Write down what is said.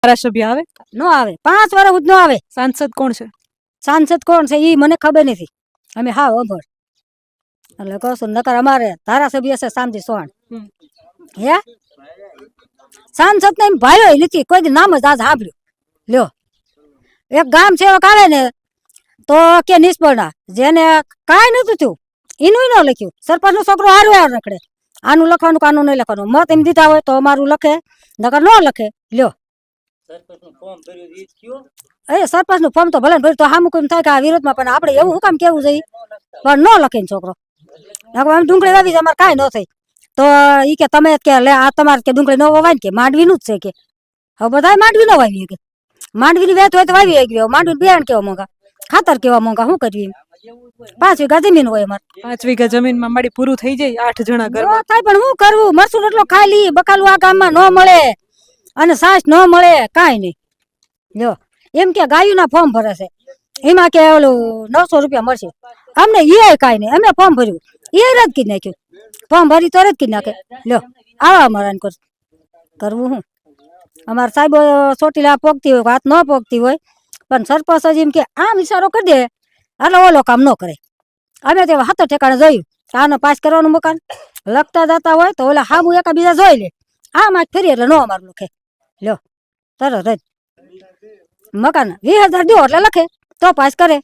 ધારાસભ્ય આવે? નો આવે, 5 વર્ષ નો આવે. સાંસદ કોણ છે? સાંસદ કોણ છે ઈ મને ખબર નથી. અમે હા અભર એટલે કહું છું, નકર અમારે ધારાસભ્ય છે શાંતિ સોહાણ. હે સાંસદ ને ભાઈઓ નથી, કોઈ દી નામ જ આજ સાંભળ્યું. લ્યો, એક ગામ સેવક આવે ને તો કે નિષ્ફળના, જેને કાંઈ નતું થયું એનું ન લખ્યું. સરપંચ નો છોકરો હારું હાર રખડે, આનું લખવાનું કાનું નહીં લખવાનું. મત એમ દીધા હોય તો અમારું લખે, નકર ન લખે. લ્યો, સરપંચ નું ફોર્મ તો ભલે ભર્યું તો સામું કેમ થાય કે આ વિરોધમાં, પણ આપણે એવું શું કામ કેવું જોઈએ? પણ ન લખે ને છોકરો. આમ ડુંગળી વાવી છે, અમારે કાંઈ ન થાય તો ઈ કે તમે કે લે આ તમારે કે ડુંગળી ન વાવાય ને કે માંડવીનું જ છે કે. હવે બધા માંડવી ન વાવી કે માંડવીની વેત હોય તો વાવી ગયો. માંડવી બિયારણ કેવા મોંઘા, ખાતર કેવા મોંઘા, શું કરવી? 5 વીઘા જમીન હોય અમારે. 5 વીઘા જમીનમાં મારી પૂરું થઈ જાય 8 જણા ઘરમાં? થાય પણ શું કરવું? મરસું એટલો ખાઈ લઈ, બકાલું આ ગામમાં ન મળે અને સાસ ન મળે, કાંઈ નહીં. જો એમ કે ગાયુંના ફોર્મ ભરે છે, એમાં કે ઓલું 900 રૂપિયા મળશે અમને. એ કાંઈ નહીં, અમે ફોર્મ ભર્યું એ રદ કરી નાખ્યું. ફોર્મ ભરી તો રદ કરી નાખે. લ્યો, આવા અમારા કરવું શું? અમારા સાહેબ ચોટીલા પોગતી હોય, વાત ન પોગતી હોય, પણ સરપંચ જ એમ કે આમ ઇશારો કરી દે એટલે ઓલો કામ ન કરે. અમે તો 7 ઠેકાણે જોયું, આને પાસ કરવાનું મકાન લખતા જતા હોય તો ઓલા હામું એકા બીજા જોઈ લે, આમ આજ ફરી એટલે ન અમારું લખે. લ્યો, તરત જ મકાન 20,000 દો એટલે લખે તો પાસ કરે.